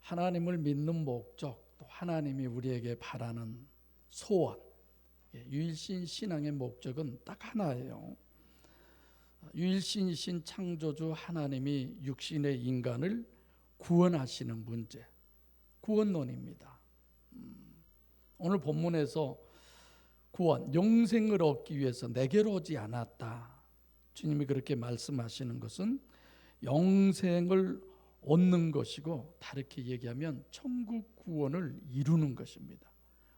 하나님을 믿는 목적, 또 하나님이 우리에게 바라는 소원, 유일신 신앙의 목적은 딱 하나예요. 유일신이신 창조주 하나님이 육신의 인간을 구원하시는 문제, 구원론입니다. 오늘 본문에서 구원, 영생을 얻기 위해서 내게로 오지 않았다, 주님이 그렇게 말씀하시는 것은 영생을 얻는 것이고, 다르게 얘기하면 천국 구원을 이루는 것입니다.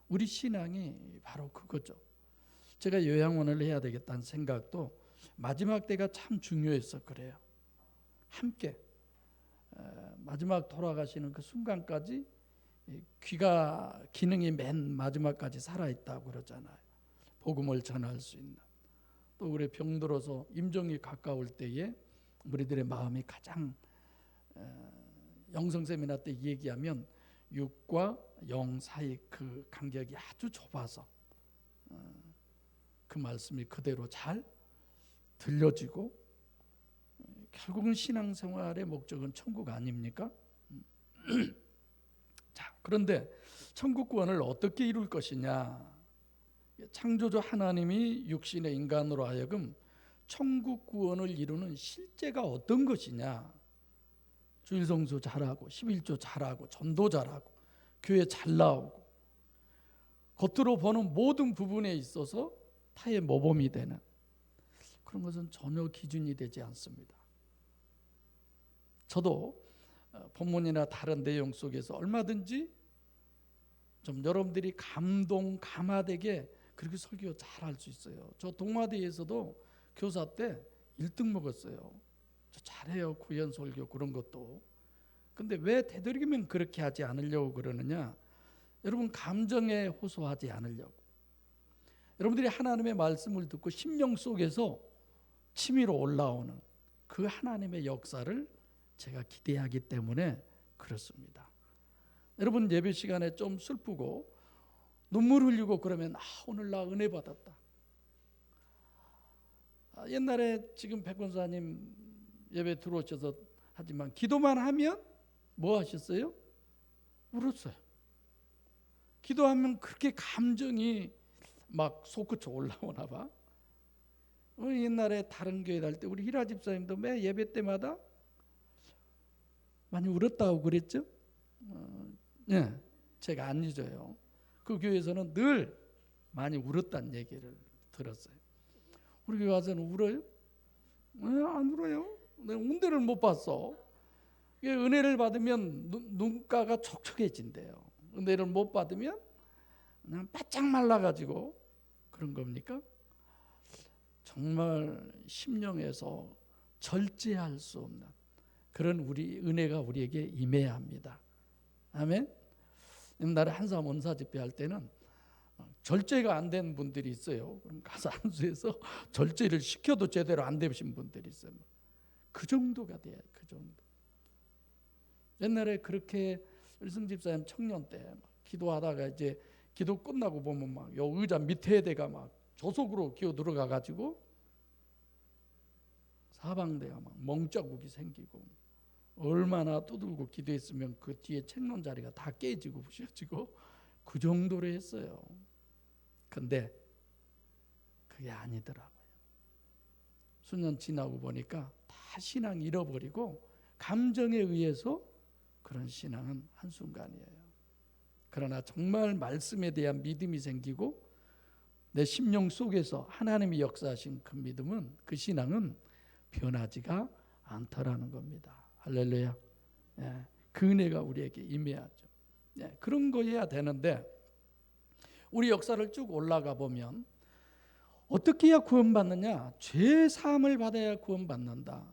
우리 신앙이 바로 그거죠. 제가 요양원을 해야 되겠다는 생각도 마지막 때가 참 중요해서 그래요. 함께 마지막 돌아가시는 그 순간까지 귀가 기능이 맨 마지막까지 살아있다고 그러잖아요. 복음을 전할 수 있는. 또 우리 병들어서 임종이 가까울 때에 우리들의 마음이 가장 영성 세미나 때 얘기하면 육과 영 사이 그 간격이 아주 좁아서 그 말씀이 그대로 잘 들려지고, 결국은 신앙생활의 목적은 천국 아닙니까? 자, 그런데 천국 구원을 어떻게 이룰 것이냐? 창조주 하나님이 육신의 인간으로 하여금 천국 구원을 이루는 실제가 어떤 것이냐? 주일성수 잘하고 11조 잘하고 전도 잘하고 교회 잘 나오고 겉으로 보는 모든 부분에 있어서 타의 모범이 되는 그런 것은 전혀 기준이 되지 않습니다. 저도 본문이나 다른 내용 속에서 얼마든지 좀 여러분들이 감화되게 그렇게 설교 잘할 수 있어요. 저 동아대에서도 교사 때 1등 먹었어요. 저 잘해요, 구현 설교 그런 것도. 근데 왜 되도록이면 그렇게 하지 않으려고 그러느냐? 여러분, 감정에 호소하지 않으려고. 여러분들이 하나님의 말씀을 듣고 심령 속에서 치밀어 올라오는 그 하나님의 역사를 제가 기대하기 때문에 그렇습니다. 여러분, 예배 시간에 좀 슬프고 눈물 흘리고 그러면 오늘 나 은혜 받았다. 옛날에 지금 백권사님 예배 들어오셔서 하지만 기도만 하면 뭐 하셨어요? 울었어요. 기도하면 그렇게 감정이 막 솟구쳐 올라오나 봐. 옛날에 다른 교회 다닐 때 우리 히라 집사님도 매 예배 때마다 많이 울었다고 그랬죠? 예, 제가 안 잊어요. 그 교회에서는 늘 많이 울었다는 얘기를 들었어요. 우리 교회 와서는 울어요? 안 울어요. 내가 운 데를 못 봤어. 은혜를 받으면 눈가가 촉촉해진대요. 은혜를 못 받으면 그냥 바짝 말라가지고 그런 겁니까? 정말 심령에서 절제할 수 없는 그런 우리 은혜가 우리에게 임해야 합니다. 아멘. 옛날에 한삼 원사 집회 할 때는 절제가 안 된 분들이 있어요. 그럼 가서 안수해서 절제를 시켜도 제대로 안 되신 분들이 있어요. 그 정도가 돼요. 그 정도. 옛날에 그렇게 일승 집사님 청년 때 기도하다가 이제 기도 끝나고 보면 막 요 의자 밑에다가 막 조속으로 기어 들어가 가지고 사방대가 막 멍자국이 생기고, 얼마나 두들고 기도했으면 그 뒤에 책놓은 자리가 다 깨지고 부셔지고 그 정도로 했어요. 근데 그게 아니더라고요. 수년 지나고 보니까 다 신앙 잃어버리고 감정에 의해서 그런 신앙은 한순간이에요. 그러나 정말 말씀에 대한 믿음이 생기고 내 심령 속에서 하나님이 역사하신 그 믿음은, 그 신앙은 변하지가 않더라는 겁니다. 할렐루야. 예, 그 은혜가 우리에게 임해야죠. 예, 그런 거 해야 되는데, 우리 역사를 쭉 올라가 보면 어떻게 해야 구원받느냐? 죄 사함을 받아야 구원받는다.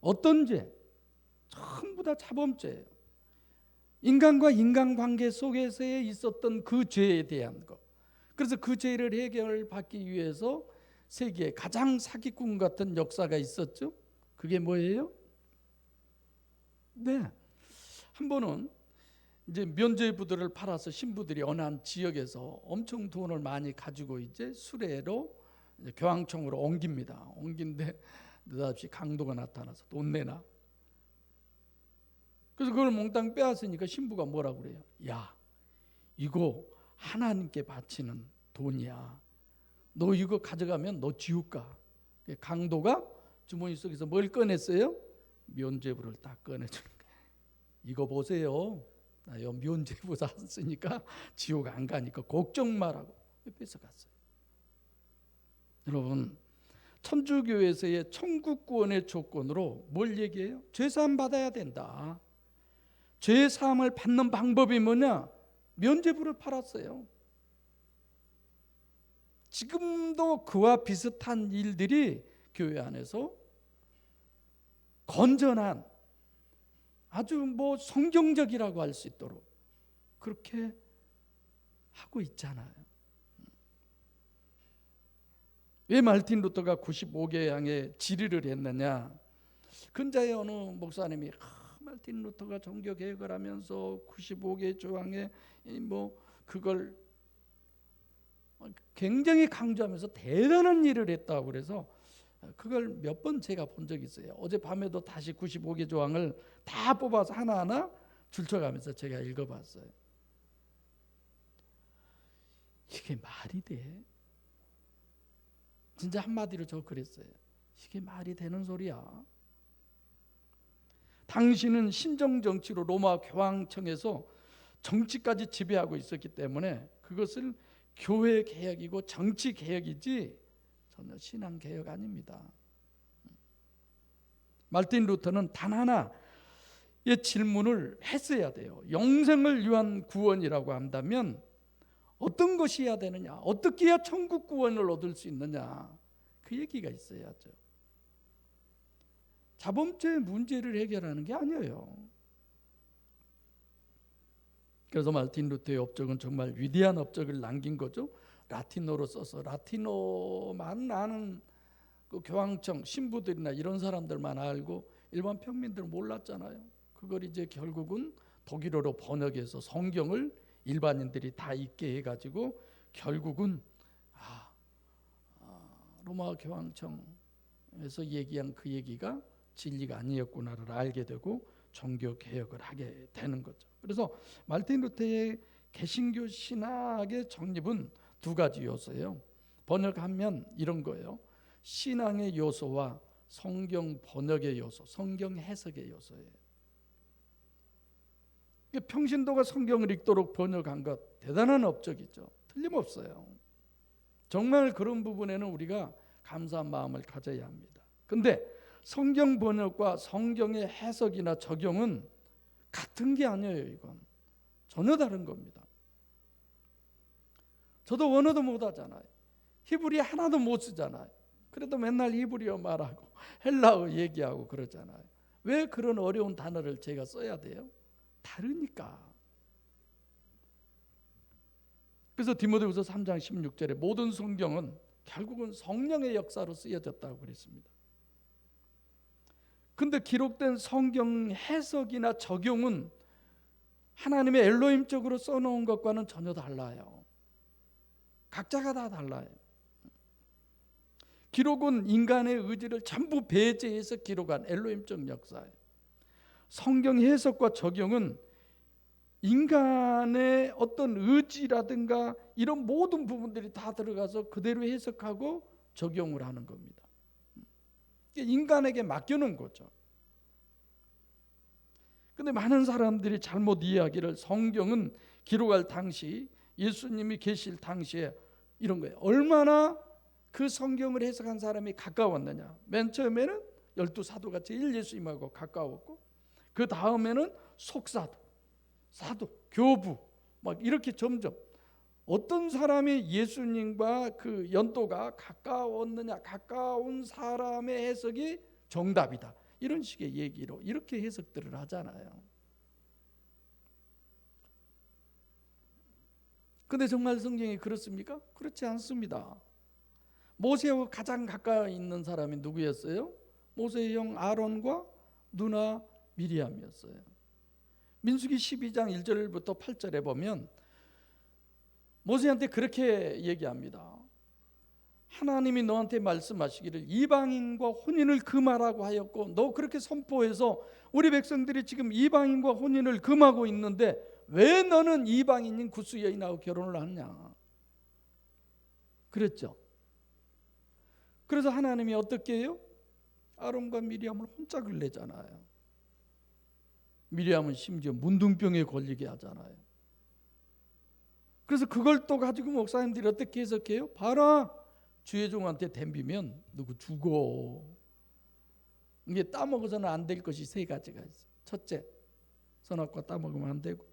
어떤 죄? 전부 다 자범죄예요. 인간과 인간관계 속에서 있었던 그 죄에 대한 것. 그래서 그 죄를 해결받기 위해서 세계에 가장 사기꾼 같은 역사가 있었죠. 그게 뭐예요? 네, 한 번은 이제 면죄부들을 팔아서 신부들이 어느 한 지역에서 엄청 돈을 많이 가지고 이제 수레로 이제 교황청으로 옮깁니다. 옮긴데 느닷없이 강도가 나타나서 돈 내놔. 그래서 그걸 몽땅 빼앗으니까 신부가 뭐라고 그래요? 야, 이거 하나님께 바치는 돈이야. 너 이거 가져가면 너 지옥 가. 강도가 주머니 속에서 뭘 꺼냈어요? 면죄부를 딱 꺼내주는 거예요. 이거 보세요. 나 요 면죄부 샀으니까 지옥 안 가니까 걱정 말라고 뺏어갔어요. 여러분, 천주교에서의 천국 구원의 조건으로 뭘 얘기해요? 죄사함 받아야 된다. 죄사함을 받는 방법이 뭐냐? 면죄부를 팔았어요. 지금도 그와 비슷한 일들이 교회 안에서 건전한 아주 성경적이라고 할 수 있도록 그렇게 하고 있잖아요. 왜 마르틴 루터가 95개양의 질의를 했느냐? 근자의 어느 목사님이 마르틴 루터가 종교 개혁을 하면서 95개 조항에 그걸 굉장히 강조하면서 대단한 일을 했다고 그래서 그걸 몇 번 제가 본 적이 있어요. 어젯밤에도 다시 95개 조항을 다 뽑아서 하나하나 줄쳐가면서 제가 읽어봤어요. 이게 말이 돼? 진짜 한마디로 저 그랬어요. 이게 말이 되는 소리야? 당신은 신정정치로 로마 교황청에서 정치까지 지배하고 있었기 때문에 그것을 교회 개혁이고 정치 개혁이지 전혀 신앙 개혁 아닙니다. 마르틴 루터는 단 하나의 질문을 했어야 돼요. 영생을 위한 구원이라고 한다면 어떤 것이 해야 되느냐? 어떻게 해야 천국 구원을 얻을 수 있느냐? 그 얘기가 있어야죠. 자범죄 문제를 해결하는 게 아니에요. 그래서 마르틴 루터의 업적은 정말 위대한 업적을 남긴 거죠. 라틴어로 써서 라틴어만 아는 그 교황청 신부들이나 이런 사람들만 알고 일반 평민들은 몰랐잖아요. 그걸 이제 결국은 독일어로 번역해서 성경을 일반인들이 다 읽게 해가지고 결국은 로마 교황청에서 얘기한 그 얘기가 진리가 아니었구나를 알게 되고 종교 개혁을 하게 되는 거죠. 그래서 마르틴 루터의 개신교 신학의 정립은 두 가지 요소예요. 번역하면 이런 거예요. 신앙의 요소와 성경 번역의 요소, 성경 해석의 요소예요. 평신도가 성경을 읽도록 번역한 것 대단한 업적이죠. 틀림없어요. 정말 그런 부분에는 우리가 감사한 마음을 가져야 합니다. 근데 성경 번역과 성경의 해석이나 적용은 같은 게 아니에요. 이건 전혀 다른 겁니다. 저도 원어도 못하잖아요. 히브리 하나도 못 쓰잖아요. 그래도 맨날 히브리어 말하고 헬라어 얘기하고 그러잖아요. 왜 그런 어려운 단어를 제가 써야 돼요? 다르니까. 그래서 디모데후서 3장 16절에 모든 성경은 결국은 성령의 역사로 쓰여졌다고 그랬습니다. 근데 기록된 성경 해석이나 적용은 하나님의 엘로힘적으로 써놓은 것과는 전혀 달라요. 각자가 다 달라요. 기록은 인간의 의지를 전부 배제해서 기록한 엘로힘적 역사예요. 성경 해석과 적용은 인간의 어떤 의지라든가 이런 모든 부분들이 다 들어가서 그대로 해석하고 적용을 하는 겁니다. 인간에게 맡겨놓은 거죠. 근데 많은 사람들이 잘못 이해하기를 성경은 기록할 당시 예수님이 계실 당시에 이런 거예요. 얼마나 그 성경을 해석한 사람이 가까웠느냐. 맨 처음에는 12사도가 제일 예수님하고 가까웠고 그 다음에는 속사도, 사도, 교부 막 이렇게 점점 어떤 사람이 예수님과 그 연도가 가까웠느냐, 가까운 사람의 해석이 정답이다. 이런 식의 얘기로 이렇게 해석들을 하잖아요. 근데 정말 성경이 그렇습니까? 그렇지 않습니다. 모세와 가장 가까이 있는 사람이 누구였어요? 모세의 형 아론과 누나 미리암이었어요. 민수기 12장 1절부터 8절에 보면 모세한테 그렇게 얘기합니다. 하나님이 너한테 말씀하시기를 이방인과 혼인을 금하라고 하였고 너 그렇게 선포해서 우리 백성들이 지금 이방인과 혼인을 금하고 있는데 왜 너는 이방인인 구스 여인하고 결혼을 하냐 그랬죠. 그래서 하나님이 어떻게 해요? 아론과 미리암을 혼짝을 내잖아요. 미리암은 심지어 문둥병에 걸리게 하잖아요. 그래서 그걸 또 가지고 목사님들이 어떻게 해석해요? 봐라, 주의 종한테 덤비면 누구 죽어. 이게 따먹어서는 안 될 것이 세 가지가 있어요. 첫째, 선악과 따먹으면 안 되고,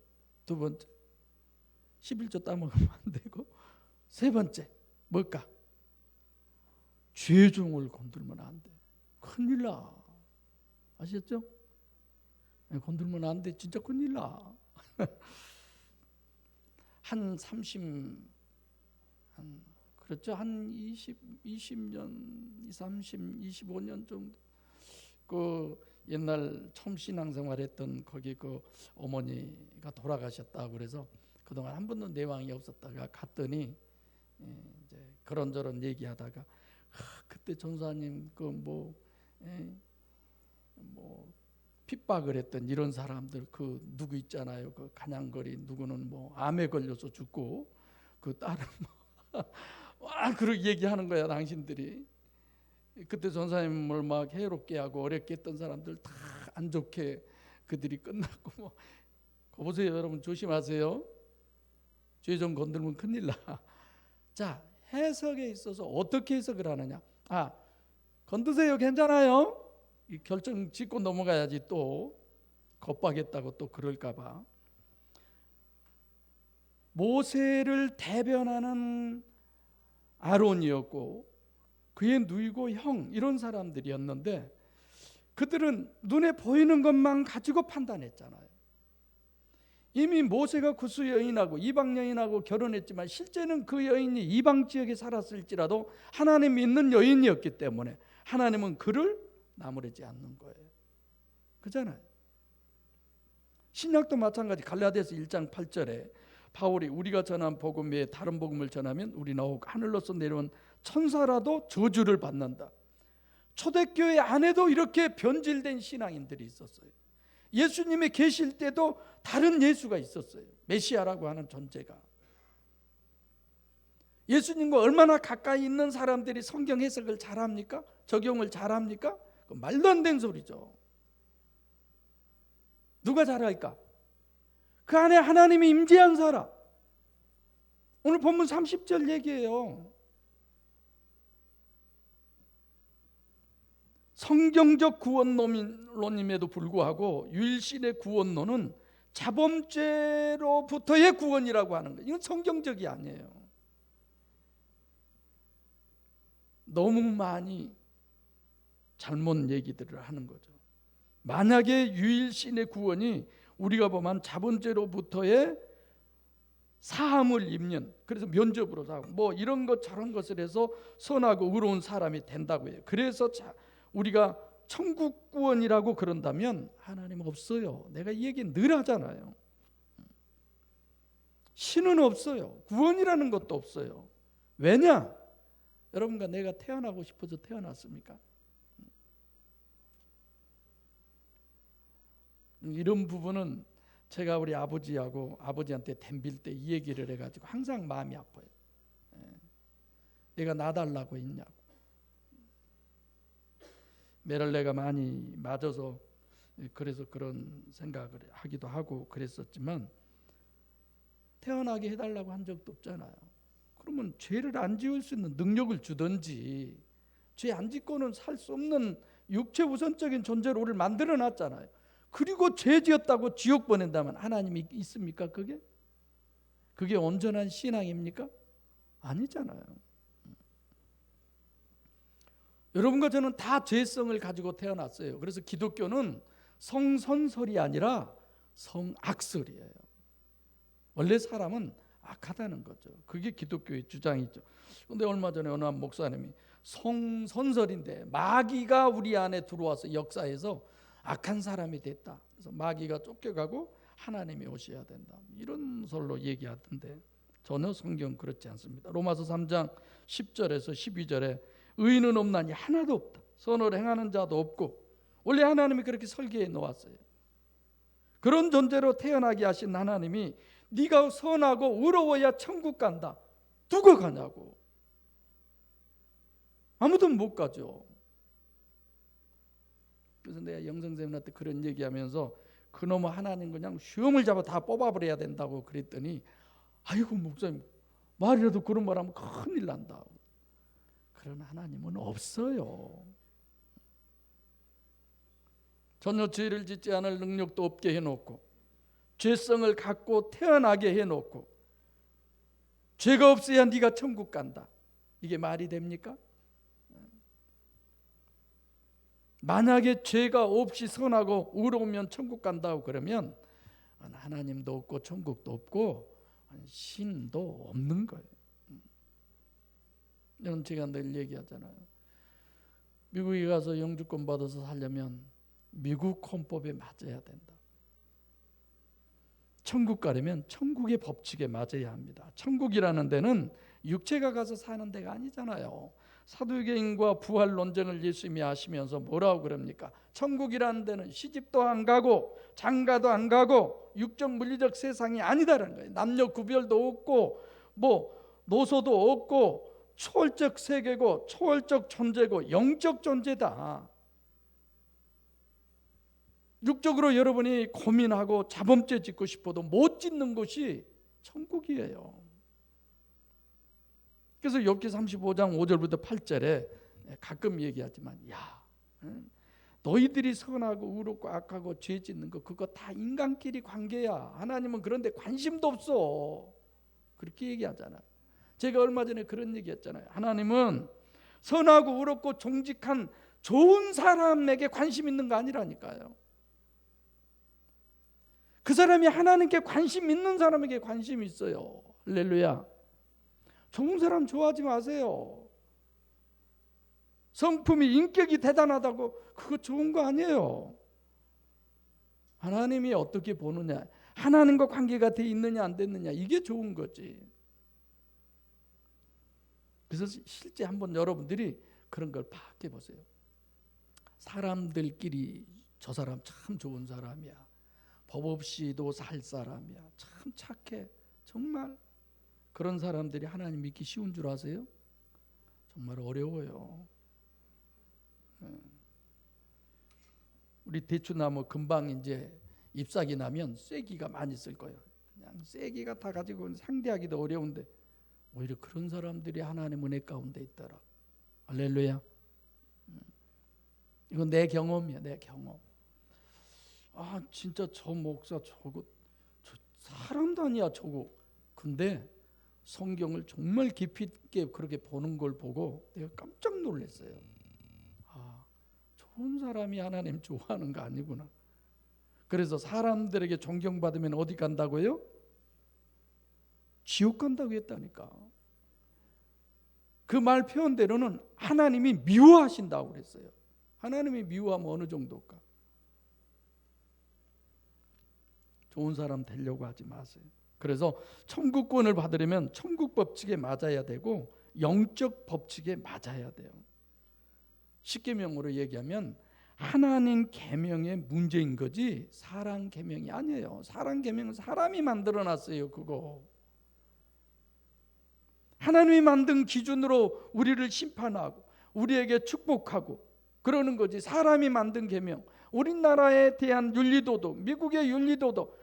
두 번째, 11조 따먹으면 안 되고, 세 번째 뭘까? 주의 종을 건들면 안 돼. 큰일 나. 아셨죠? 건들면 안 돼. 진짜 큰일 나. 한 20년, 30, 25년 정도 그 옛날 처음 신앙생활했던 거기 그 어머니가 돌아가셨다고 그래서 그동안 한 번도 내왕이 없었다가 갔더니 이제 그런저런 얘기하다가 그때 전사님 그 뭐 핍박을 했던 이런 사람들 그 누구 있잖아요. 그 간양거리 누구는 뭐 암에 걸려서 죽고 그 딸은 와 그렇게 얘기하는 거야 당신들이. 그때 전사님을 막 해롭게 하고 어렵게 했던 사람들 다 안 좋게 그들이 끝났고 뭐 그거 보세요 여러분 조심하세요. 죄 좀 건들면 큰일 나. 자 해석에 있어서 어떻게 해석을 하느냐. 건드세요 괜찮아요. 이 결정 짓고 넘어가야지 또 겁박했다고 또 그럴까봐. 모세를 대변하는 아론이었고 그의 누이고 형 이런 사람들이었는데 그들은 눈에 보이는 것만 가지고 판단했잖아요. 이미 모세가 구스 여인하고 이방 여인하고 결혼했지만 실제는 그 여인이 이방 지역에 살았을지라도 하나님 믿는 여인이었기 때문에 하나님은 그를 나무라지 않는 거예요. 그잖아요. 신약도 마찬가지. 갈라디아서 1장 8절에 바울이 우리가 전한 복음 외에 다른 복음을 전하면 우리는 하늘로서 내려온 천사라도 저주를 받는다. 초대교회 안에도 이렇게 변질된 신앙인들이 있었어요. 예수님이 계실 때도 다른 예수가 있었어요. 메시아라고 하는 존재가. 예수님과 얼마나 가까이 있는 사람들이 성경 해석을 잘합니까? 적용을 잘합니까? 말도 안 되는 소리죠. 누가 잘할까? 그 안에 하나님이 임재한 사람. 오늘 본문 30절 얘기예요. 성경적 구원론임에도 불구하고 유일신의 구원론은 자범죄로부터의 구원이라고 하는 거예요. 이건 성경적이 아니에요. 너무 많이 잘못 얘기들을 하는 거죠. 만약에 유일신의 구원이 우리가 보면 자본죄로부터의 사함을 입는, 그래서 면접으로 사고 뭐 이런 것 저런 것을 해서 선하고 의로운 사람이 된다고 해요. 그래서 우리가 천국 구원이라고 그런다면 하나님 없어요. 내가 이 얘기 늘 하잖아요. 신은 없어요. 구원이라는 것도 없어요. 왜냐? 여러분과 내가 태어나고 싶어서 태어났습니까? 이런 부분은 제가 우리 아버지한테 덤빌 때 이 얘기를 해가지고 항상 마음이 아파요. 내가 놔달라고 했냐고. 매를 내가 많이 맞아서 그래서 그런 생각을 하기도 하고 그랬었지만 태어나게 해달라고 한 적도 없잖아요. 그러면 죄를 안 지을 수 있는 능력을 주든지 죄 안 짓고는 살 수 없는 육체 우선적인 존재로 우리를 만들어 놨잖아요. 그리고 죄 지었다고 지옥 보낸다면 하나님이 있습니까? 그게 온전한 신앙입니까? 아니잖아요. 여러분과 저는 다 죄성을 가지고 태어났어요. 그래서 기독교는 성선설이 아니라 성악설이에요. 원래 사람은 악하다는 거죠. 그게 기독교의 주장이죠. 그런데 얼마 전에 어느 한 목사님이 성선설인데 마귀가 우리 안에 들어와서 역사해서 악한 사람이 됐다. 그래서 마귀가 쫓겨가고 하나님이 오셔야 된다. 이런 설로 얘기하던데 전혀 성경은 그렇지 않습니다. 로마서 3장 10절에서 12절에 의인은 없나니 하나도 없다. 선을 행하는 자도 없고. 원래 하나님이 그렇게 설계해 놓았어요. 그런 존재로 태어나게 하신 하나님이 네가 선하고 의로워야 천국 간다. 누가 가냐고. 아무도 못 가죠. 그래서 내가 영성쌤한테 그런 얘기하면서 그놈의 하나님 그냥 시험을 잡아 다 뽑아버려야 된다고 그랬더니 아이고 목사님 말이라도 그런 말하면 큰일 난다. 그런 하나님은 없어요. 전혀 죄를 짓지 않을 능력도 없게 해놓고 죄성을 갖고 태어나게 해놓고 죄가 없어야 네가 천국 간다. 이게 말이 됩니까? 만약에 죄가 없이 선하고 의로우면 천국 간다고 그러면 하나님도 없고 천국도 없고 신도 없는 거예요. 이건 제가 늘 얘기하잖아요. 미국에 가서 영주권 받아서 살려면 미국 헌법에 맞아야 된다. 천국 가려면 천국의 법칙에 맞아야 합니다. 천국이라는 데는 육체가 가서 사는 데가 아니잖아요. 사두개인과 부활 논쟁을 예수님이 하시면서 뭐라고 그럽니까? 천국이라는 데는 시집도 안 가고 장가도 안 가고 육적 물리적 세상이 아니다라는 거예요. 남녀 구별도 없고 뭐 노소도 없고 초월적 세계고 초월적 존재고 영적 존재다. 육적으로 여러분이 고민하고 자범죄 짓고 싶어도 못 짓는 곳이 천국이에요. 그래서 욥기 35장 5절부터 8절에 가끔 얘기하지만 야 너희들이 선하고 의롭고 악하고 죄 짓는 거 그거 다 인간끼리 관계야. 하나님은 그런 데 관심도 없어. 그렇게 얘기하잖아요. 제가 얼마 전에 그런 얘기했잖아요. 하나님은 선하고 의롭고 정직한 좋은 사람에게 관심 있는 거 아니라니까요. 그 사람이 하나님께 관심 있는 사람에게 관심이 있어요. 할렐루야. 좋은 사람 좋아하지 마세요. 성품이 인격이 대단하다고 그거 좋은 거 아니에요. 하나님이 어떻게 보느냐, 하나님과 관계가 돼 있느냐 안 됐느냐, 이게 좋은 거지. 그래서 실제 한번 여러분들이 그런 걸 파악해 보세요. 사람들끼리 저 사람 참 좋은 사람이야, 법 없이도 살 사람이야, 참 착해, 정말 그런 사람들이 하나님 믿기 쉬운 줄 아세요? 정말 어려워요. 우리 대추나무 금방 이제 잎사귀 나면 쐐기가 많이 쓸 거예요. 그냥 쐐기가 다 가지고 상대하기도 어려운데 오히려 그런 사람들이 하나님의 은혜 가운데 있더라. 할렐루야. 이건 내 경험이야, 내 경험. 아 진짜 저 목사 저거 저 사람도 아니야 저거. 근데 성경을 정말 깊이 있게 그렇게 보는 걸 보고 내가 깜짝 놀랐어요. 아, 좋은 사람이 하나님 좋아하는 거 아니구나. 그래서 사람들에게 존경받으면 어디 간다고요? 지옥 간다고 했다니까. 그 말 표현대로는 하나님이 미워하신다고 그랬어요. 하나님이 미워하면 어느 정도일까? 좋은 사람 되려고 하지 마세요. 그래서 천국권을 받으려면 천국 법칙에 맞아야 되고 영적 법칙에 맞아야 돼요. 십계명으로 얘기하면 하나님 계명의 문제인 거지 사람 계명이 아니에요. 사람 계명은 사람이 만들어놨어요. 그거 하나님이 만든 기준으로 우리를 심판하고 우리에게 축복하고 그러는 거지. 사람이 만든 계명, 우리나라에 대한 윤리도덕, 미국의 윤리도덕,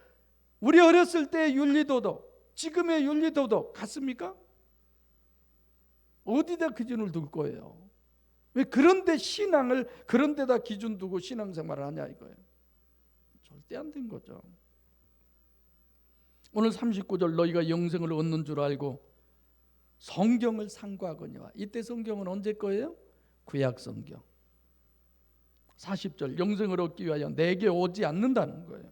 우리 어렸을 때의 윤리도덕, 지금의 윤리도덕 같습니까? 어디다 기준을 둘 거예요? 왜 그런데 신앙을 그런 데다 기준 두고 신앙생활을 하냐 이거예요. 절대 안 된 거죠. 오늘 39절 너희가 영생을 얻는 줄 알고 성경을 상고하거니와. 이때 성경은 언제 거예요? 구약 성경. 40절 영생을 얻기 위하여 내게 오지 않는다는 거예요.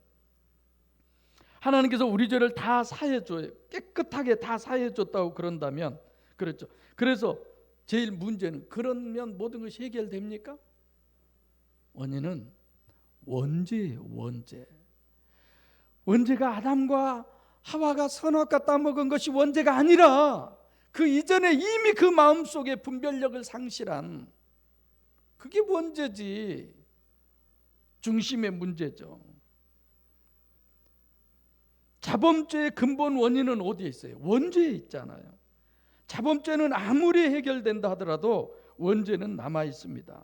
하나님께서 우리 죄를 다 사해줘요. 깨끗하게 다 사해줬다고 그런다면 그렇죠. 그래서 제일 문제는 그러면 모든 것이 해결됩니까? 원인은 원죄예요. 원죄. 원죄가 아담과 하와가 선악과 따먹은 것이 원죄가 아니라 그 이전에 이미 그 마음속에 분별력을 상실한 그게 원죄지. 중심의 문제죠. 자범죄의 근본 원인은 어디에 있어요? 원죄에 있잖아요. 자범죄는 아무리 해결된다 하더라도 원죄는 남아 있습니다.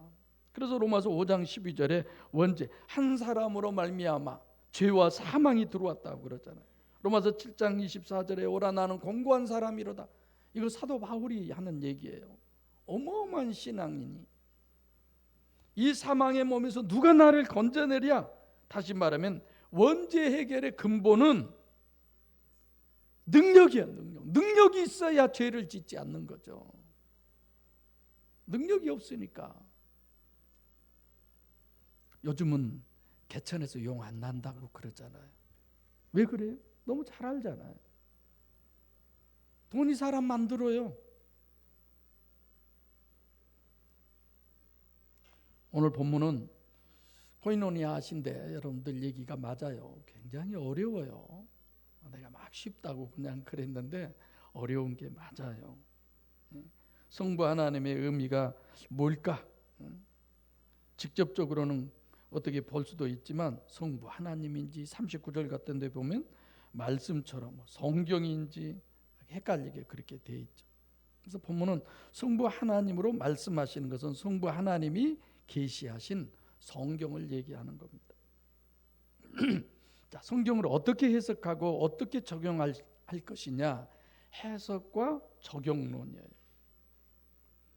그래서 로마서 5장 12절에 원죄 한 사람으로 말미암아 죄와 사망이 들어왔다고 그러잖아요. 로마서 7장 24절에 오라 나는 공고한 사람이로다. 이거 사도 바울이 하는 얘기예요. 어마어마한 신앙이니 이 사망의 몸에서 누가 나를 건져내랴? 다시 말하면 원죄 해결의 근본은 능력이야. 능력이 있어야 죄를 짓지 않는 거죠. 능력이 없으니까. 요즘은 개천에서 용 안 난다고 그러잖아요. 왜 그래요? 너무 잘 알잖아요. 돈이 사람 만들어요. 오늘 본문은 코이노니아신데 여러분들 얘기가 맞아요. 굉장히 어려워요. 내가 막 쉽다고 그냥 그랬는데 어려운 게 맞아요. 성부 하나님의 의미가 뭘까? 직접적으로는 어떻게 볼 수도 있지만 성부 하나님인지 39절 같은 데 보면 말씀처럼 성경인지 헷갈리게 그렇게 돼 있죠. 그래서 본문은 성부 하나님으로 말씀하시는 것은 성부 하나님이 계시하신 성경을 얘기하는 겁니다. 자, 성경을 어떻게 해석하고 어떻게 적용할 것이냐, 해석과 적용론이에요.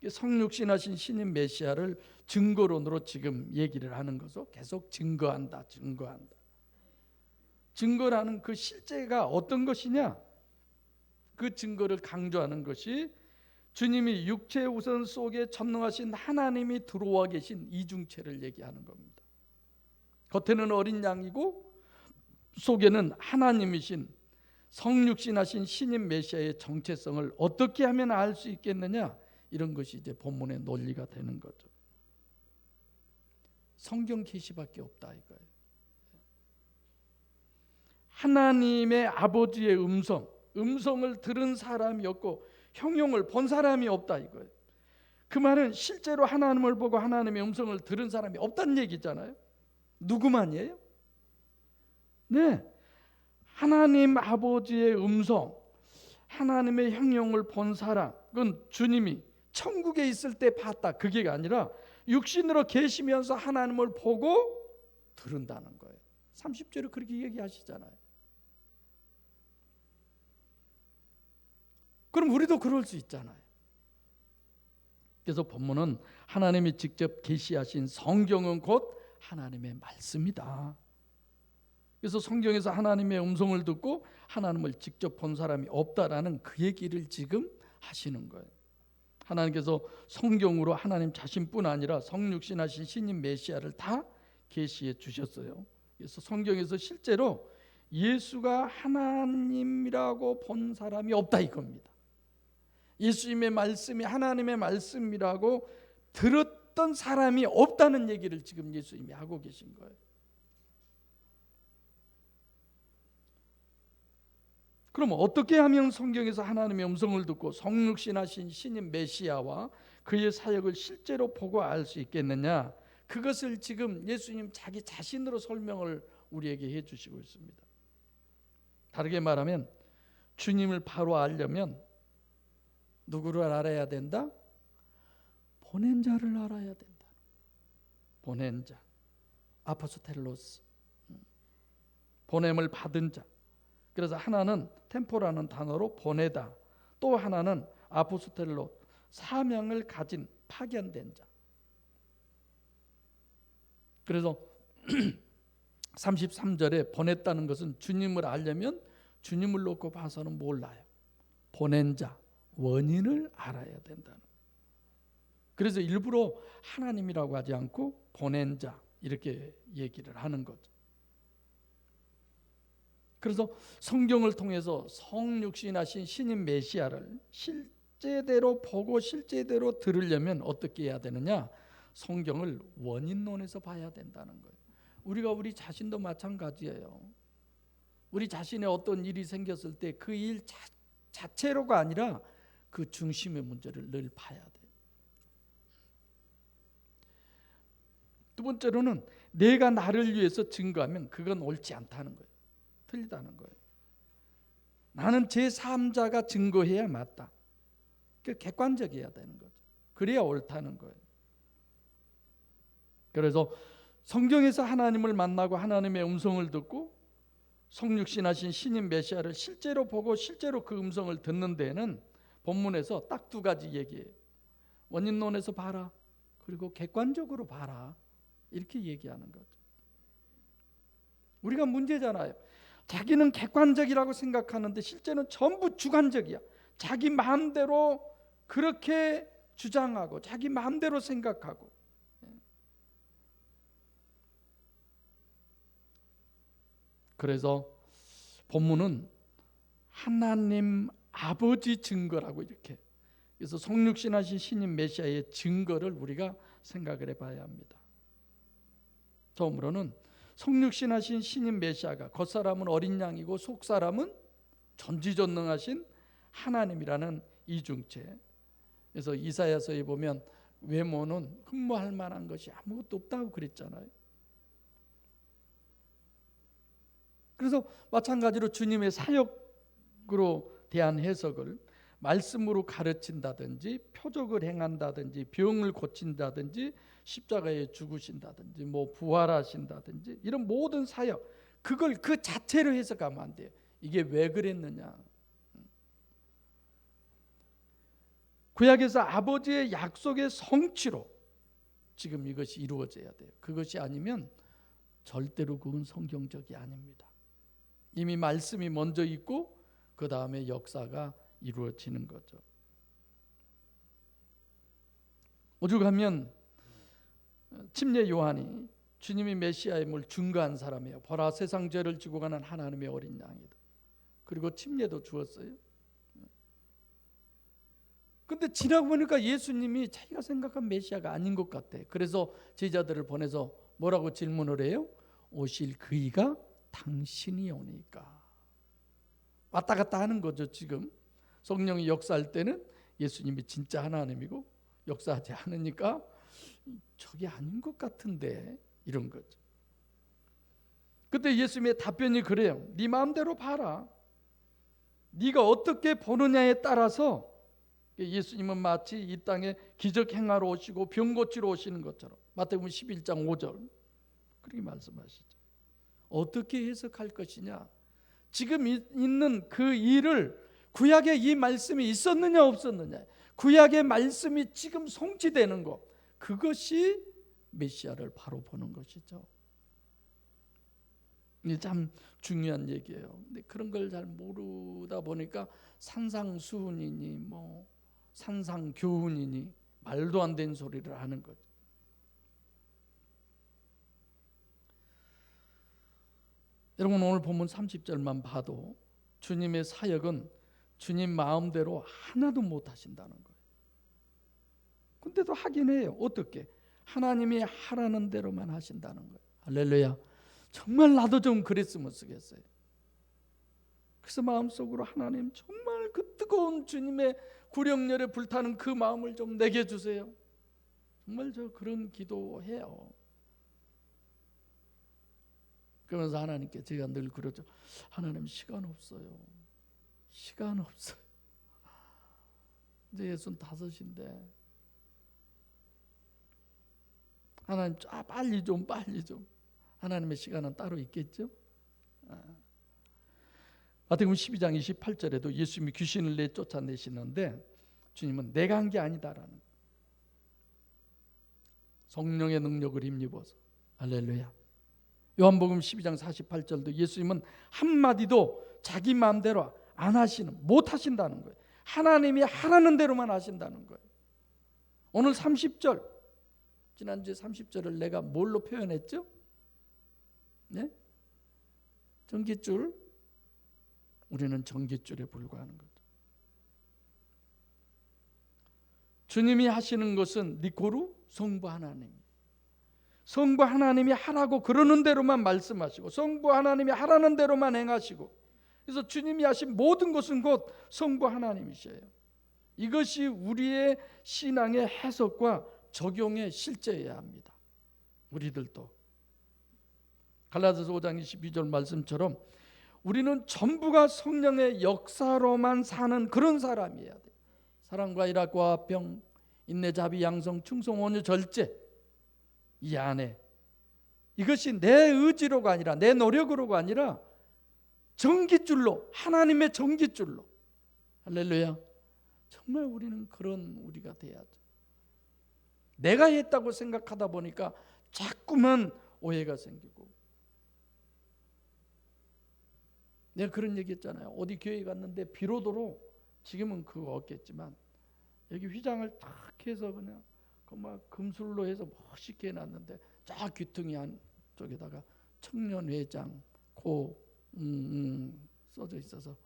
성육신하신 신인 메시아를 증거론으로 지금 얘기를 하는 거죠. 계속 증거한다. 증거라는 그 실제가 어떤 것이냐, 그 증거를 강조하는 것이 주님이 육체 우선 속에 전능하신 하나님이 들어와 계신 이중체를 얘기하는 겁니다. 겉에는 어린 양이고 속에는 하나님이신 성육신하신 신인 메시아의 정체성을 어떻게 하면 알 수 있겠느냐, 이런 것이 이제 본문의 논리가 되는 거죠. 성경 계시밖에 없다 이거예요. 하나님의 아버지의 음성을 들은 사람이 없고 형용을 본 사람이 없다 이거예요. 그 말은 실제로 하나님을 보고 하나님의 음성을 들은 사람이 없다는 얘기잖아요. 누구만이에요? 네, 하나님 아버지의 음성, 하나님의 형용을 본 사람, 그건 주님이 천국에 있을 때 봤다, 그게 아니라 육신으로 계시면서 하나님을 보고 들은다는 거예요. 30절에 그렇게 얘기하시잖아요. 그럼 우리도 그럴 수 있잖아요. 그래서 본문은 하나님이 직접 계시하신 성경은 곧 하나님의 말씀이다. 그래서 성경에서 하나님의 음성을 듣고 하나님을 직접 본 사람이 없다라는 그 얘기를 지금 하시는 거예요. 하나님께서 성경으로 하나님 자신뿐 아니라 성육신하신 신인 메시아를 다 계시해 주셨어요. 그래서 성경에서 실제로 예수가 하나님이라고 본 사람이 없다 이겁니다. 예수님의 말씀이 하나님의 말씀이라고 들었던 사람이 없다는 얘기를 지금 예수님이 하고 계신 거예요. 그럼 어떻게 하면 성경에서 하나님의 음성을 듣고 성육신하신 신인 메시아와 그의 사역을 실제로 보고 알 수 있겠느냐? 그것을 지금 예수님 자기 자신으로 설명을 우리에게 해주시고 있습니다. 다르게 말하면 주님을 바로 알려면 누구를 알아야 된다? 보낸 자를 알아야 된다. 보낸 자, 아포스텔로스, 보냄을 받은 자. 그래서 하나는 템포라는 단어로 보내다, 또 하나는 아포스텔로, 사명을 가진 파견된 자. 그래서 33절에 보냈다는 것은 주님을 알려면 주님을 놓고 봐서는 몰라요. 보낸 자, 원인을 알아야 된다는. 그래서 일부러 하나님이라고 하지 않고 보낸 자 이렇게 얘기를 하는 거죠. 그래서 성경을 통해서 성육신하신 신인 메시아를 실제대로 보고 실제대로 들으려면 어떻게 해야 되느냐? 성경을 원인론에서 봐야 된다는 거예요. 우리가 우리 자신도 마찬가지예요. 우리 자신의 어떤 일이 생겼을 때 그 일 자체로가 아니라 그 중심의 문제를 늘 봐야 돼요. 두 번째로는 내가 나를 위해서 증거하면 그건 옳지 않다는 거예요. 틀리다는 거예요. 나는 제3자가 증거해야 맞다. 객관적이어야 되는 거죠. 그래야 옳다는 거예요. 그래서 성경에서 하나님을 만나고 하나님의 음성을 듣고 성육신하신 신인 메시아를 실제로 보고 실제로 그 음성을 듣는 데는 본문에서 딱 두 가지 얘기해요. 원인론에서 봐라. 그리고 객관적으로 봐라. 이렇게 얘기하는 거죠. 우리가 문제잖아요. 자기는 객관적이라고 생각하는데 실제는 전부 주관적이야. 자기 마음대로 그렇게 주장하고 자기 마음대로 생각하고. 그래서 본문은 하나님 아버지 증거라고 이렇게, 그래서 성육신하신 신인 메시아의 증거를 우리가 생각을 해봐야 합니다. 처음으로는 성육신하신 신인 메시아가 겉사람은 어린 양이고 속사람은 전지전능하신 하나님이라는 이중체. 그래서 이사야서에 보면 외모는 흠모할 만한 것이 아무것도 없다고 그랬잖아요. 그래서 마찬가지로 주님의 사역으로 대한 해석을 말씀으로 가르친다든지 표적을 행한다든지 병을 고친다든지 십자가에 죽으신다든지 뭐 부활하신다든지 이런 모든 사역, 그걸 그 자체로 해석하면 안 돼요. 이게 왜 그랬느냐. 구약에서 아버지의 약속의 성취로 지금 이것이 이루어져야 돼요. 그것이 아니면 절대로 그건 성경적이 아닙니다. 이미 말씀이 먼저 있고 그 다음에 역사가 이루어지는 거죠. 오죽하면 침례 요한이 주님이 메시아임을 증거한 사람이에요. 보라, 세상 죄를 지고 가는 하나님의 어린 양이다. 그리고 침례도 주었어요. 근데 지나고 보니까 예수님이 자기가 생각한 메시아가 아닌 것 같아. 그래서 제자들을 보내서 뭐라고 질문을 해요? 오실 그이가 당신이 오니까. 왔다 갔다 하는 거죠. 지금 성령이 역사할 때는 예수님이 진짜 하나님이고 역사하지 않으니까 저게 아닌 것 같은데, 이런 거죠. 그때 예수님의 답변이 그래요. 네 마음대로 봐라. 네가 어떻게 보느냐에 따라서. 예수님은 마치 이 땅에 기적 행하러 오시고 병 고치러 오시는 것처럼 마태복음 11장 5절 그렇게 말씀하시죠. 어떻게 해석할 것이냐. 지금 있는 그 일을, 구약에 이 말씀이 있었느냐 없었느냐, 구약의 말씀이 지금 성취되는 것, 그것이 메시아를 바로 보는 것이죠. 이게 참 중요한 얘기예요. 근데 그런 걸 잘 모르다 보니까 산상수훈이니 뭐 산상교훈이니 말도 안 되는 소리를 하는 거죠. 여러분, 오늘 본문 30절만 봐도 주님의 사역은 주님 마음대로 하나도 못 하신다는 거예요. 근데도 하긴 해요. 어떻게? 하나님이 하라는 대로만 하신다는 거예요. 할렐루야. 정말 나도 좀 그랬으면 쓰겠어요. 그래서 마음속으로 하나님, 정말 그 뜨거운 주님의 구령열에 불타는 그 마음을 좀 내게 주세요. 정말 저 그런 기도해요. 그러면서 하나님께 제가 늘 그러죠. 하나님, 시간 없어요. 시간 없어요. 이제 65인데 하나님, 빨리 좀. 하나님의 시간은 따로 있겠죠. 마태복음 12장 28절에도 예수님이 귀신을 쫓아내시는데 주님은 내가 한 게 아니다라는, 성령의 능력을 힘입어서. 할렐루야. 요한복음 12장 48절도 예수님은 한마디도 자기 마음대로 안 하시는, 못 하신다는 거예요. 하나님이 하라는 대로만 하신다는 거예요. 오늘 30절, 지난주에 30절을 내가 뭘로 표현했죠? 네? 전깃줄. 우리는 전깃줄에 불과하는 거죠. 주님이 하시는 것은 니코루 성부 하나님, 성부 하나님이 하라고 그러는 대로만 말씀하시고 성부 하나님이 하라는 대로만 행하시고, 그래서 주님이 하신 모든 것은 곧 성부 하나님이셔요. 이것이 우리의 신앙의 해석과 적용의 실제여야 합니다. 우리들도 갈라디아서 5장 22절 말씀처럼 우리는 전부가 성령의 역사로만 사는 그런 사람이어야 돼요. 사랑과 일학과 화평, 인내, 자비, 양성, 충성, 온유, 절제, 이 안에 이것이 내 의지로가 아니라 내 노력으로가 아니라 전깃줄로, 하나님의 전깃줄로, 할렐루야, 정말 우리는 그런 우리가 돼야죠. 내가 했다고 생각하다 보니까 자꾸만 오해가 생기고, 내가 그런 얘기 했잖아요. 어디 교회 갔는데 비로도로, 지금은 그거 없겠지만 여기 휘장을 탁 해서 그냥 막 금술로 해서 멋있게 해놨는데 저 귀퉁이 안쪽에다가 청년회장 고 써져 있어서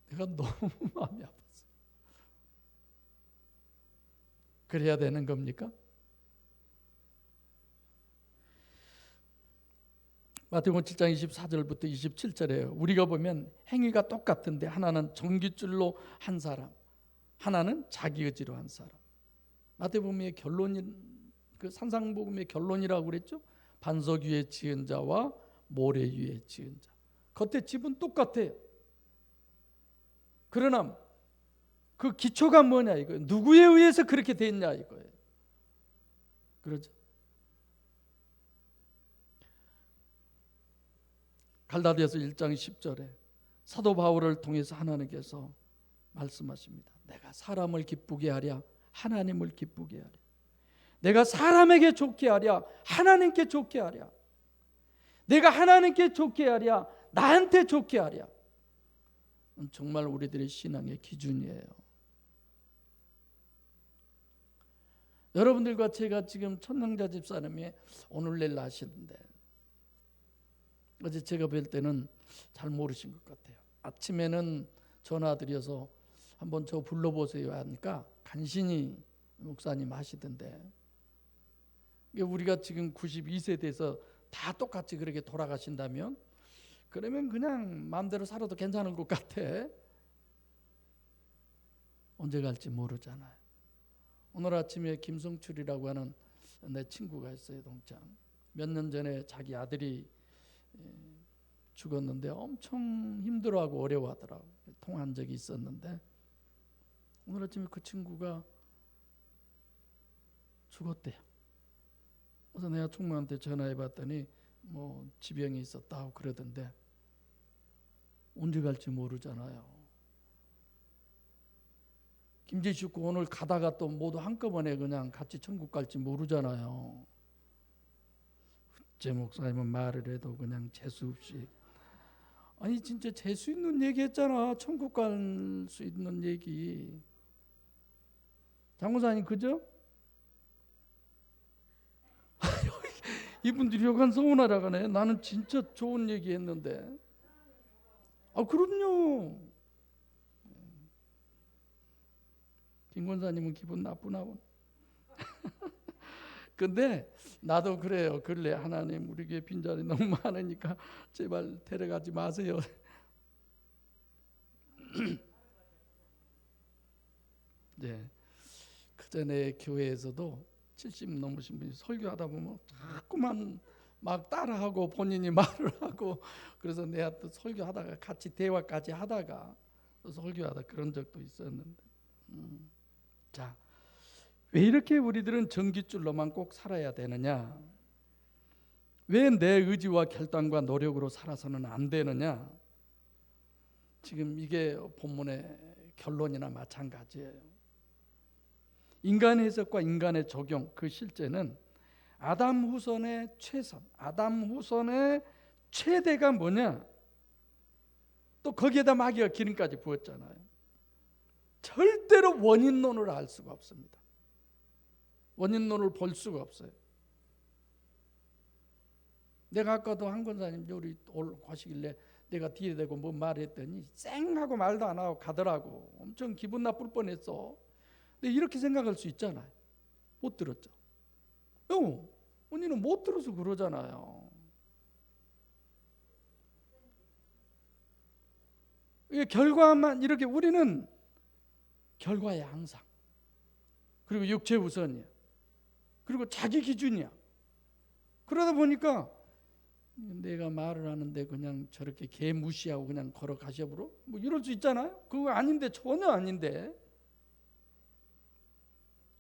내가 너무 마음이 아팠어. 그래야 되는 겁니까? 마태복음 7장 24절부터 27절에 우리가 보면 행위가 똑같은데 하나는 전깃줄로 한 사람, 하나는 자기 의지로 한 사람. 마태복음의 결론인 그 산상복음의 결론이라고 그랬죠. 반석 위에 지은 자와 모래 위에 지은 자. 겉에 집은 똑같아요. 그러나 그 기초가 뭐냐 이거예요. 누구에 의해서 그렇게 됐냐 이거예요. 그렇죠? 갈라디아서 1장 10절에 사도 바울을 통해서 하나님께서 말씀하십니다. 내가 사람을 기쁘게 하랴 하나님을 기쁘게 하랴. 내가 사람에게 좋게 하랴 하나님께 좋게 하랴. 내가 하나님께 좋게 하랴 나한테 좋게 하랴. 정말 우리들의 신앙의 기준이에요. 여러분들과 제가 지금 천능자 집사님이 오늘 내일 하시는데 어제 제가 뵐 때는 잘 모르신 것 같아요. 아침에는 전화드려서 한번 저 불러보세요 하니까 간신히 목사님 하시던데, 우리가 지금 92세 돼서 다 똑같이 그렇게 돌아가신다면 그러면 그냥 마음대로 살아도 괜찮은 것 같아. 언제 갈지 모르잖아요. 오늘 아침에 김성출이라고 하는 내 친구가 있어요. 동창. 몇 년 전에 자기 아들이 죽었는데 엄청 힘들어하고 어려워하더라고. 통화한 적이 있었는데 오늘 아침에 그 친구가 죽었대요. 그래서 내가 총무한테 전화해 봤더니 뭐 지병이 있었다고 그러던데 언제 갈지 모르잖아요. 김제 죽고 오늘 가다가 또 모두 한꺼번에 그냥 같이 천국 갈지 모르잖아요. 제 목사님은 말을 해도 그냥 재수 없이, 아니 진짜 재수 있는 얘기 했잖아. 천국 갈 수 있는 얘기. 장모사님 그죠? 이분들이 여간 서운하라 가네. 나는 진짜 좋은 얘기 했는데. 아 그럼요. 김 권사님은 기분 나쁘나 보네. 근데 나도 그래요. 그래 하나님 우리 교회 빈자리 너무 많으니까 제발 데려가지 마세요. 네. 그 전에 교회에서도 70 넘으신 분이 설교하다 보면 자꾸만 막 따라하고 본인이 말을 하고, 그래서 내가 또 설교하다가 같이 대화까지 하다가 설교하다 그런 적도 있었는데, 자, 왜 이렇게 우리들은 전깃줄로만 꼭 살아야 되느냐? 왜 내 의지와 결단과 노력으로 살아서는 안 되느냐? 지금 이게 본문의 결론이나 마찬가지예요. 인간의 해석과 인간의 적용, 그 실제는 아담 후손의 최선, 아담 후손의 최대가 뭐냐? 또 거기에다 마귀가 기름까지 부었잖아요. 절대로 원인론을 알 수가 없습니다. 원인론을 볼 수가 없어요. 내가 아까도 한 권사님 우리 가시길래 내가 뒤에 대고 뭐 말했더니 쌩하고 말도 안 하고 가더라고. 엄청 기분 나쁠 뻔했어. 근데 이렇게 생각할 수 있잖아요. 못 들었죠. 우리는 못 들어서 그러잖아요. 이게 결과만 이렇게 우리는 결과에 항상, 그리고 육체 우선이야. 그리고 자기 기준이야. 그러다 보니까 내가 말을 하는데 그냥 저렇게 개 무시하고 그냥 걸어가셔버려? 뭐 이럴 수 있잖아요. 그거 아닌데, 전혀 아닌데.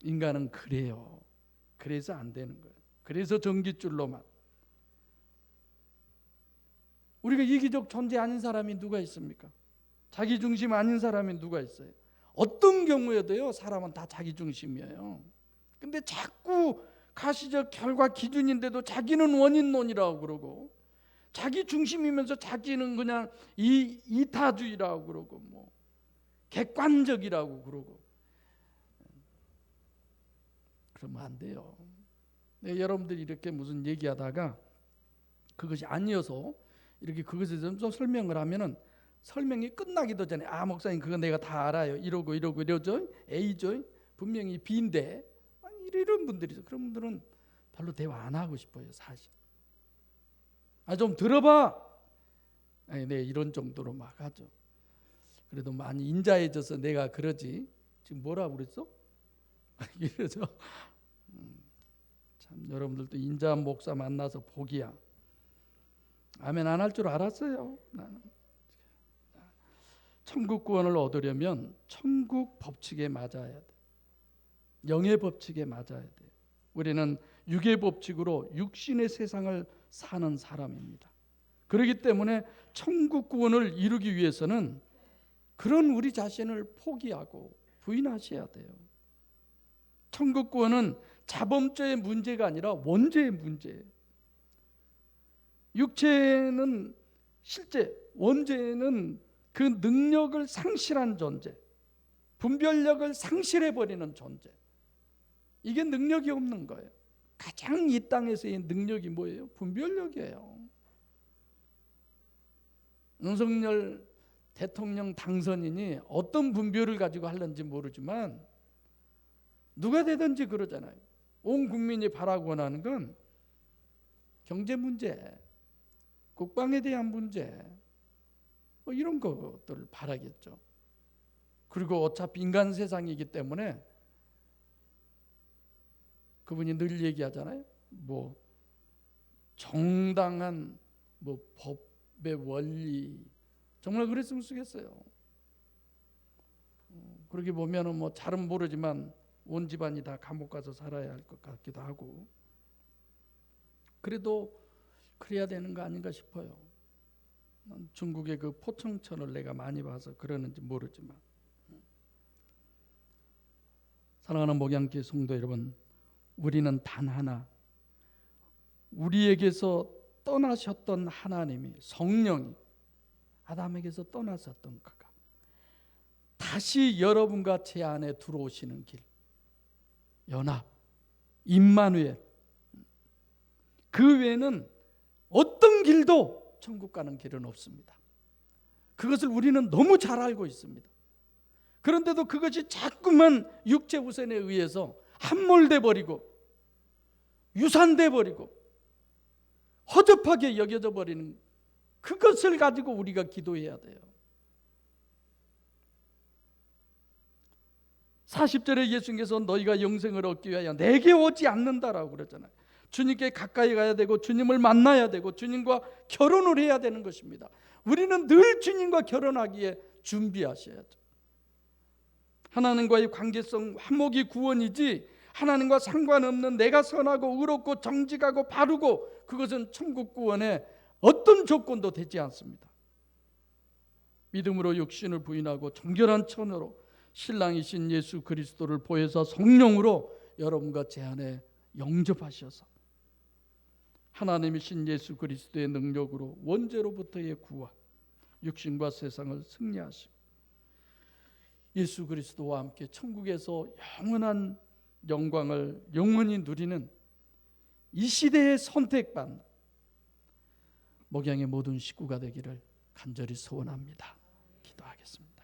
인간은 그래요. 그래서 안 되는 거예요. 그래서 전깃줄로만. 우리가 이기적 존재 아닌 사람이 누가 있습니까? 자기 중심 아닌 사람이 누가 있어요? 어떤 경우에도요, 사람은 다 자기 중심이에요. 근데 자꾸 가시적 결과 기준인데도 자기는 원인론이라고 그러고, 자기 중심이면서 자기는 그냥 이타주의라고 그러고, 뭐 객관적이라고 그러고, 그러면 안 돼요. 네, 여러분들이 이렇게 무슨 얘기하다가 그것이 아니어서 이렇게 그것에 좀 설명을 하면은 설명이 끝나기도 전에 목사님 그거 내가 다 알아요. 이러고 이러죠. A죠. 분명히 B인데 이런 분들이 있어요. 그런 분들은 별로 대화 안 하고 싶어요, 사실. 좀 들어봐. 네, 이런 정도로 막 하죠. 그래도 많이 인자해져서 내가 그러지. 지금 뭐라고 그랬어? 이러죠. 참 여러분들도 인자한 목사 만나서 복이야. 아멘 안 할 줄 알았어요. 나는. 천국 구원을 얻으려면 천국 법칙에 맞아야 돼. 영의 법칙에 맞아야 돼. 우리는 육의 법칙으로 육신의 세상을 사는 사람입니다. 그렇기 때문에 천국 구원을 이루기 위해서는 그런 우리 자신을 포기하고 부인하셔야 돼요. 천국 구원은 자범죄의 문제가 아니라 원죄의 문제예요. 육체는 실제, 원죄는 그 능력을 상실한 존재, 분별력을 상실해버리는 존재. 이게 능력이 없는 거예요. 가장 이 땅에서의 능력이 뭐예요? 분별력이에요. 윤석열 대통령 당선인이 어떤 분별을 가지고 하는지 모르지만 누가 되든지 그러잖아요. 온 국민이 바라고 원하는 건 경제 문제, 국방에 대한 문제, 뭐 이런 것들을 바라겠죠. 그리고 어차피 인간 세상이기 때문에 그분이 늘 얘기하잖아요. 뭐 정당한 뭐 법의 원리, 정말 그랬으면 쓰겠어요. 그렇게 보면은 뭐 잘은 모르지만 온 집안이 다 감옥 가서 살아야 할 것 같기도 하고, 그래도 그래야 되는 거 아닌가 싶어요. 중국의 그 포청천을 내가 많이 봐서 그러는지 모르지만, 사랑하는 목양교회 성도 여러분, 우리는 단 하나, 우리에게서 떠나셨던 하나님이, 성령이 아담에게서 떠나셨던 그가 다시 여러분과 제 안에 들어오시는 길, 연합, 임마누엘, 그 외에는 어떤 길도 천국 가는 길은 없습니다. 그것을 우리는 너무 잘 알고 있습니다. 그런데도 그것이 자꾸만 육체 우선에 의해서 함몰돼 버리고 유산돼 버리고 허접하게 여겨져 버리는, 그것을 가지고 우리가 기도해야 돼요. 40절에 예수님께서 너희가 영생을 얻기 위하여 내게 오지 않는다라고 그러잖아요. 주님께 가까이 가야 되고 주님을 만나야 되고 주님과 결혼을 해야 되는 것입니다. 우리는 늘 주님과 결혼하기에 준비하셔야죠. 하나님과의 관계성 화목이 구원이지, 하나님과 상관없는 내가 선하고 의롭고 정직하고 바르고, 그것은 천국 구원의 어떤 조건도 되지 않습니다. 믿음으로 육신을 부인하고 정결한 천으로 신랑이신 예수 그리스도를 보혜사 성령으로 여러분과 제 안에 영접하셔서 하나님이신 예수 그리스도의 능력으로 원죄로부터의 구원, 육신과 세상을 승리하시고 예수 그리스도와 함께 천국에서 영원한 영광을 영원히 누리는 이 시대에 선택받는 목양의 모든 식구가 되기를 간절히 소원합니다. 기도하겠습니다.